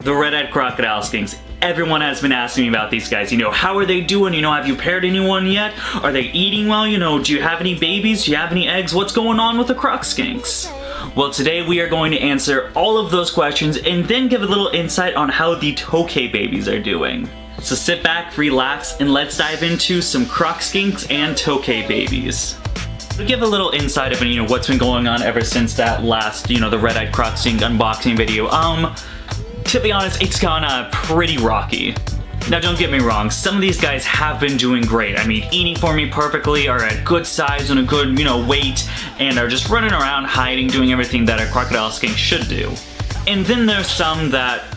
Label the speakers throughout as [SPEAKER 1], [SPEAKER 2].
[SPEAKER 1] The red-eyed crocodile skinks. Everyone has been asking me about these guys. How are they doing? Have you paired anyone yet? Are they eating well? Do you have any babies? Do you have any eggs? What's going on with the croc skinks? Well, today we are going to answer all of those questions and then give a little insight on how the Tokay babies are doing. So sit back, relax, and let's dive into some croc skinks and Tokay babies. To give a little insight of what's been going on ever since that last, the red-eyed croc skink unboxing video. To be honest, it's gone pretty rocky. Now don't get me wrong, some of these guys have been doing great. Eating for me perfectly, are at good size and a good, weight, and are just running around hiding, doing everything that a crocodile skink should do. And then there's some that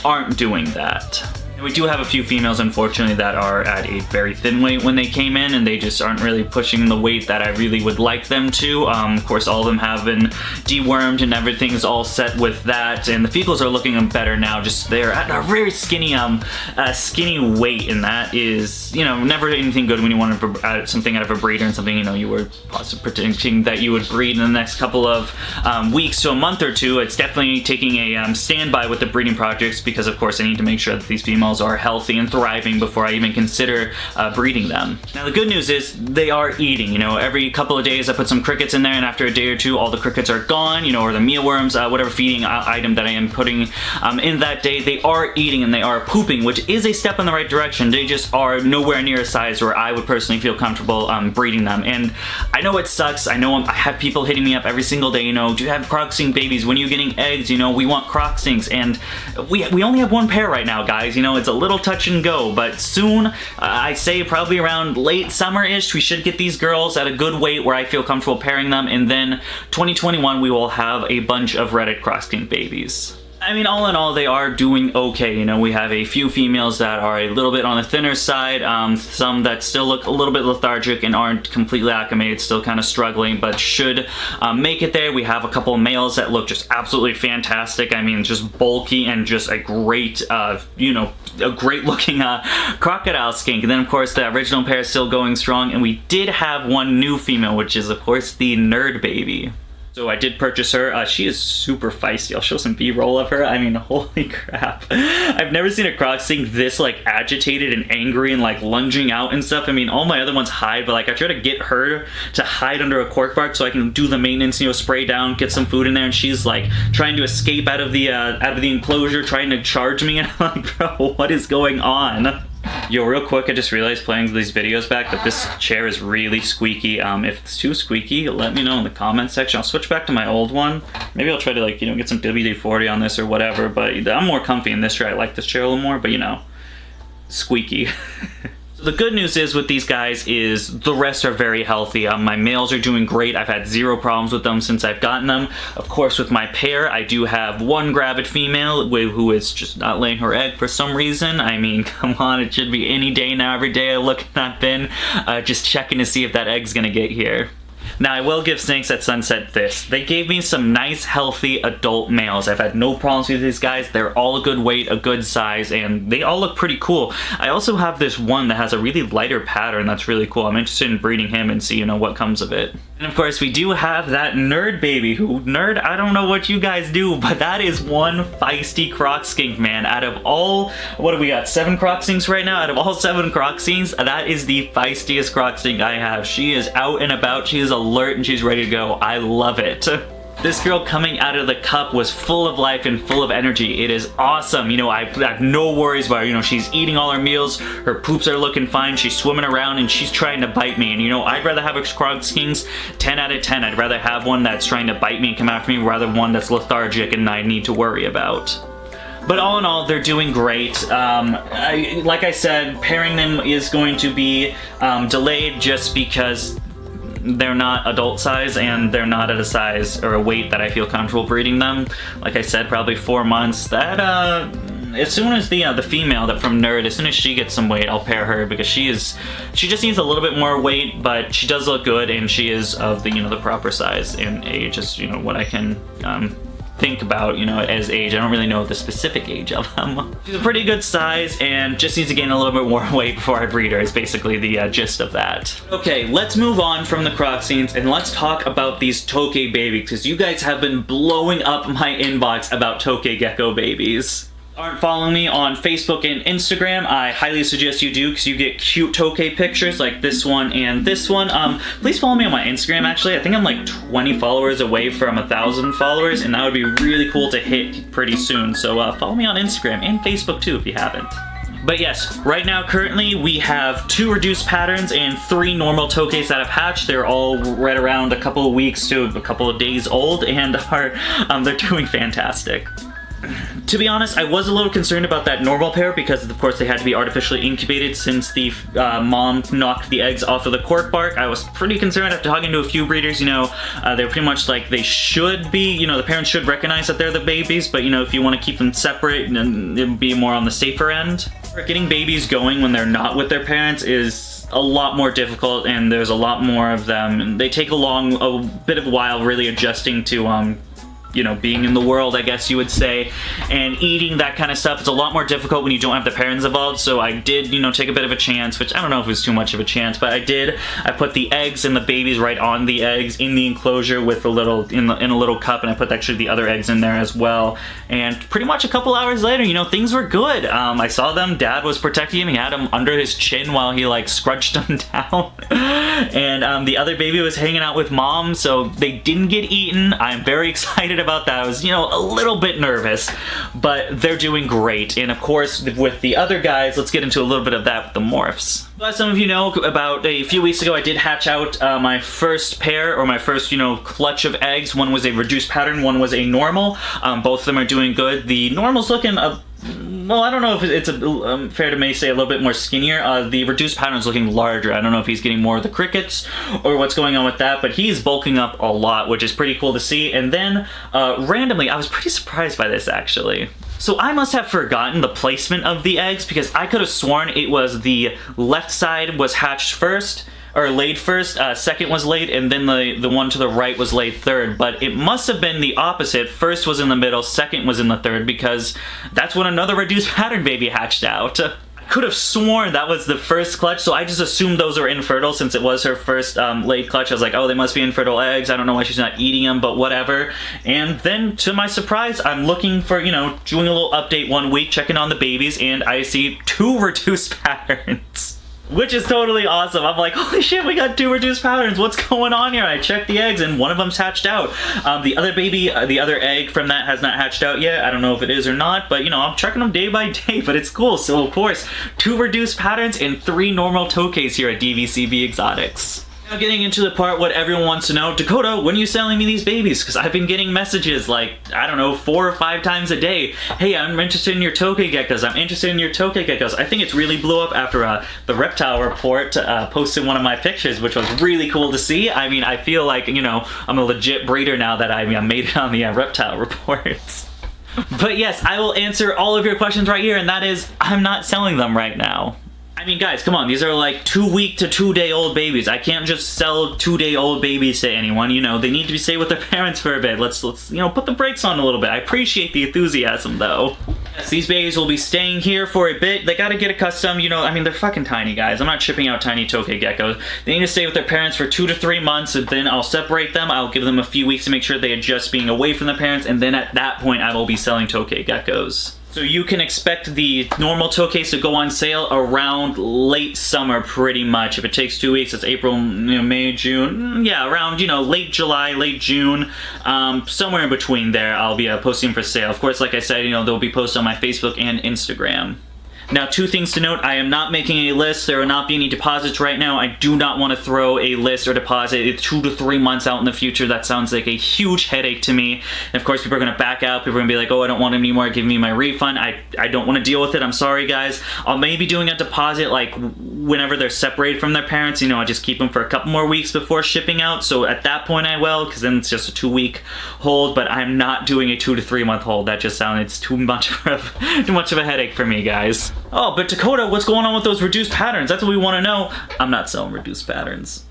[SPEAKER 1] aren't doing that. We do have a few females, unfortunately, that are at a very thin weight when they came in, and they just aren't really pushing the weight that I really would like them to. Of course, all of them have been dewormed and everything's all set with that, and the females are looking better now. Just they're at a very skinny weight, and that is, never anything good when you want to something out of a breeder and something, you were possibly predicting that you would breed in the next couple of weeks to a month or two. It's definitely taking a standby with the breeding projects because, of course, I need to make sure that these females are healthy and thriving before I even consider breeding them. Now the good news is they are eating. Every couple of days I put some crickets in there, and after a day or two all the crickets are gone, or the mealworms, whatever feeding item that I am putting in that day, they are eating and they are pooping, which is a step in the right direction. They just are nowhere near a size where I would personally feel comfortable breeding them. And I know it sucks. I know I have people hitting me up every single day, do you have croc skink babies? When are you getting eggs? We want croc skinks, and we only have one pair right now, guys. It's a little touch and go, but soon, I say probably around late summer-ish, we should get these girls at a good weight where I feel comfortable pairing them, and then 2021 we will have a bunch of red-eyed croc skink babies. All in all, they are doing okay. We have a few females that are a little bit on the thinner side, some that still look a little bit lethargic and aren't completely acclimated, still kind of struggling, but should make it there. We have a couple of males that look just absolutely fantastic. Just bulky and just a great, a great looking crocodile skink. And then, of course, the original pair is still going strong, and we did have one new female, which is, of course, the nerd baby. So I did purchase her. She is super feisty. I'll show some B-roll of her. Holy crap. I've never seen a croc skink this agitated and angry and lunging out and stuff. All my other ones hide, but I try to get her to hide under a cork bark so I can do the maintenance, spray down, get some food in there, and she's trying to escape out of the enclosure, trying to charge me, and I'm like, bro, what is going on? Yo, real quick, I just realized playing these videos back that this chair is really squeaky. If it's too squeaky, let me know in the comment section. I'll switch back to my old one. Maybe I'll try to get some WD-40 on this or whatever, but I'm more comfy in this chair. I like this chair a little more, but squeaky. The good news is with these guys is the rest are very healthy. My males are doing great. I've had zero problems with them since I've gotten them. Of course, with my pair, I do have one gravid female who is just not laying her egg for some reason. Come on, it should be any day now. Every day I look at that bin, just checking to see if that egg's gonna get here. Now, I will give Snakes at Sunset this. They gave me some nice, healthy adult males. I've had no problems with these guys. They're all a good weight, a good size, and they all look pretty cool. I also have this one that has a really lighter pattern that's really cool. I'm interested in breeding him and see, what comes of it. And of course, we do have that nerd baby nerd, I don't know what you guys do, but that is one feisty croc skink, man. Out of all, what do we got, 7 croc skinks right now? Out of all 7 croc skinks, that is the feistiest croc skink I have. She is out and about, she is alert, and she's ready to go. I love it. This girl coming out of the cup was full of life and full of energy. It is awesome. I have no worries about her. She's eating all her meals, her poops are looking fine, she's swimming around, and she's trying to bite me. And I'd rather have a croc skinks 10 out of 10. I'd rather have one that's trying to bite me and come after me rather than one that's lethargic and I need to worry about. But all in all, they're doing great. Like I said, pairing them is going to be delayed just because they're not adult size and they're not at a size or a weight that I feel comfortable breeding them. Like I said, probably 4 months. That as soon as the female that from Nerd, as soon as she gets some weight, I'll pair her because she just needs a little bit more weight, but she does look good and she is of the the proper size and age is what I can think about, as age. I don't really know the specific age of them. She's a pretty good size and just needs to gain a little bit more weight before I breed her is basically the gist of that. Okay, let's move on from the croc scenes and let's talk about these Tokay babies because you guys have been blowing up my inbox about Tokay Gecko babies. Aren't following me on Facebook and Instagram, I highly suggest you do, because you get cute Tokay pictures like this one and this one. Please follow me on my Instagram, actually. I think I'm like 20 followers away from 1,000 followers, and that would be really cool to hit pretty soon. So follow me on Instagram and Facebook too if you haven't. But yes, right now, currently, we have 2 reduced patterns and 3 normal Tokays that have hatched. They're all right around a couple of weeks to a couple of days old, and they're doing fantastic. To be honest, I was a little concerned about that normal pair because, of course, they had to be artificially incubated since the mom knocked the eggs off of the cork bark. I was pretty concerned after talking to a few breeders. You know, they're pretty much like they should be. You know, the parents should recognize that they're the babies, but, you know, if you want to keep them separate, then it would be more on the safer end. Getting babies going when they're not with their parents is a lot more difficult, and there's a lot more of them, and they take a bit of a while really adjusting to you know, being in the world, I guess you would say, and eating that kind of stuff. It's a lot more difficult when you don't have the parents involved, so I did, you know, take a bit of a chance, which I don't know if it was too much of a chance, but I did. I put the eggs and the babies right on the eggs in the enclosure with a little, in a little cup, and I put actually the other eggs in there as well, and pretty much a couple hours later, you know, things were good. I saw them, Dad was protecting him, he had him under his chin while he, like, scrunched him down, and the other baby was hanging out with Mom, so they didn't get eaten. I'm very excited about that. I was, you know, a little bit nervous, but they're doing great. And of course, with the other guys, let's get into a little bit of that with the morphs. As some of you know, about a few weeks ago, I did hatch out my first pair, or my first, you know, clutch of eggs. One was a reduced pattern, one was a normal. Both of them are doing good. The normal's looking well, I don't know if it's fair to say a little bit more skinnier. The reduced pattern's looking larger. I don't know if he's getting more of the crickets or what's going on with that, but he's bulking up a lot, which is pretty cool to see. And then, randomly, I was pretty surprised by this, actually. So I must have forgotten the placement of the eggs, because I could have sworn it was the left side was hatched first, or laid first, second was laid, and then the one to the right was laid third. But it must have been the opposite. First was in the middle, second was in the third, because that's when another reduced pattern baby hatched out. I could have sworn that was the first clutch, so I just assumed those were infertile since it was her first laid clutch. I was like, oh, they must be infertile eggs. I don't know why she's not eating them, but whatever. And then, to my surprise, I'm looking for, you know, doing a little update one week, checking on the babies, and I see 2 reduced patterns. Which is totally awesome. I'm like, holy shit, we got 2 reduced patterns. What's going on here? I checked the eggs and one of them's hatched out. The other baby, the other egg from that has not hatched out yet. I don't know if it is or not, but you know, I'm checking them day by day, but it's cool. So of course, 2 reduced patterns and 3 normal Tokays here at DVCB Exotics. Now getting into the part what everyone wants to know, Dakota, when are you selling me these babies? Because I've been getting messages like, I don't know, 4 or 5 times a day. Hey, I'm interested in your Tokay Geckos. I'm interested in your Tokay Geckos. I think it's really blew up after the Reptile Report posted one of my pictures, which was really cool to see. I mean, I feel like, you know, I'm a legit breeder now that I made it on the Reptile Reports. But yes, I will answer all of your questions right here, and that is, I'm not selling them right now. I mean, guys, come on, these are like 2-week to 2-day-old babies. I can't just sell 2-day-old babies to anyone, you know, they need to be stay with their parents for a bit. Let's, you know, put the brakes on a little bit. I appreciate the enthusiasm, though. Yes, these babies will be staying here for a bit. They gotta get accustomed, you know, I mean, they're fucking tiny, guys. I'm not shipping out tiny Tokay Geckos. They need to stay with their parents for 2 to 3 months, and then I'll separate them. I'll give them a few weeks to make sure they adjust being away from the parents, and then at that point, I will be selling Tokay Geckos. So you can expect the normal Tokays to go on sale around late summer, pretty much. If it takes 2 weeks, it's April, you know, May, June. Yeah, around, you know, late July, late June. Somewhere in between there, I'll be posting for sale. Of course, like I said, you know, they'll be posted on my Facebook and Instagram. Now, 2 things to note. I am not making a list. There will not be any deposits right now. I do not want to throw a list or deposit. It's 2 to 3 months out in the future. That sounds like a huge headache to me. And of course, people are going to back out. People are going to be like, oh, I don't want them anymore. Give me my refund. I don't want to deal with it. I'm sorry, guys. I'll maybe doing a deposit like whenever they're separated from their parents. You know, I just keep them for a couple more weeks before shipping out. So at that point, I will, because then it's just a 2-week hold. But I'm not doing a 2 to 3 month hold. That just sounds too much of a headache for me, guys. Oh, but Dakota, what's going on with those reduced patterns? That's what we want to know. I'm not selling reduced patterns.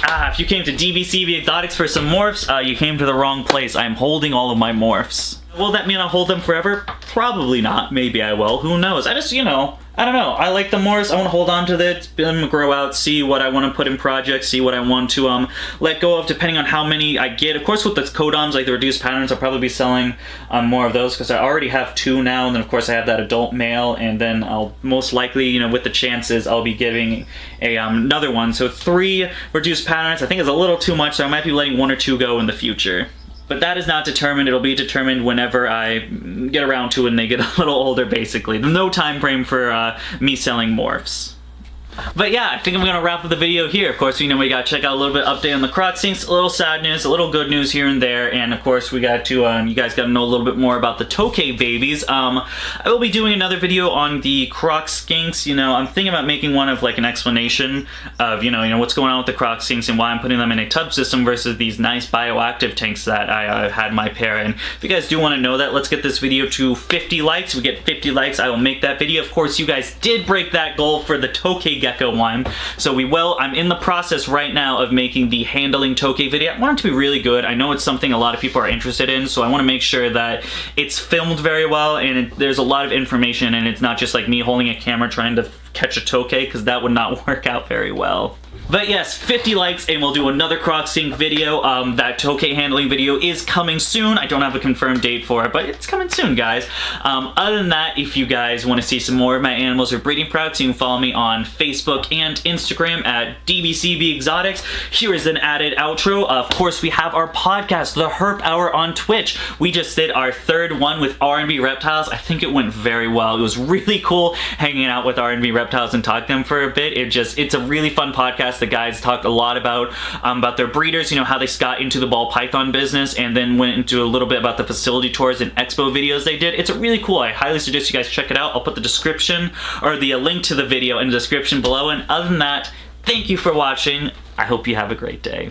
[SPEAKER 1] If you came to DVCB Exotics for some morphs, you came to the wrong place. I'm holding all of my morphs. Will that mean I'll hold them forever? Probably not. Maybe I will. Who knows? I just, you know, I don't know. I like them more. I want to hold on to it, them grow out, see what I want to put in projects, see what I want to let go of, depending on how many I get. Of course, with the codoms, like the reduced patterns, I'll probably be selling more of those because I already have 2 now, and then of course I have that adult male, and then I'll most likely, you know, with the chances, I'll be giving a another one. So 3 reduced patterns, I think is a little too much, so I might be letting 1 or 2 go in the future. But that is not determined. It'll be determined whenever I get around to it and they get a little older, basically. There's no time frame for me selling morphs. But yeah, I think I'm gonna wrap up the video here. Of course, you know, we gotta check out a little bit of update on the croc skinks, a little sad news, a little good news here and there, and of course we got to, you guys gotta know a little bit more about the Tokay babies. I will be doing another video on the croc skinks. You know, I'm thinking about making one of like an explanation of, you know, what's going on with the croc skinks and why I'm putting them in a tub system versus these nice bioactive tanks that I had my pair in. If you guys do want to know that, let's get this video to 50 likes. If we get 50 likes, I will make that video. Of course, you guys did break that goal for the Tokay Gecko one, so we will. I'm in the process right now of making the handling Tokay video. I want it to be really good. I know it's something a lot of people are interested in, so I want to make sure that it's filmed very well and there's a lot of information and it's not just like me holding a camera trying to catch a Tokay, because that would not work out very well. But yes, 50 likes and we'll do another croc skink video. That Tokay handling video is coming soon. I don't have a confirmed date for it, but it's coming soon, guys. Other than that, if you guys want to see some more of my animals or breeding products, you can follow me on Facebook and Instagram at DBCB Exotics. Here is an added outro. Of course, we have our podcast, The Herp Hour, on Twitch. We just did our 3rd one with R&B reptiles. I think it went very well. It was really cool hanging out with R&B reptiles and talking to them for a bit. It's a really fun podcast. The guys talked a lot about their breeders, you know, how they got into the ball python business, and then went into a little bit about the facility tours and expo videos they did. It's a really cool. I highly suggest you guys check it out. I'll put the description or the link to the video in the description below. And other than that, thank you for watching. I hope you have a great day.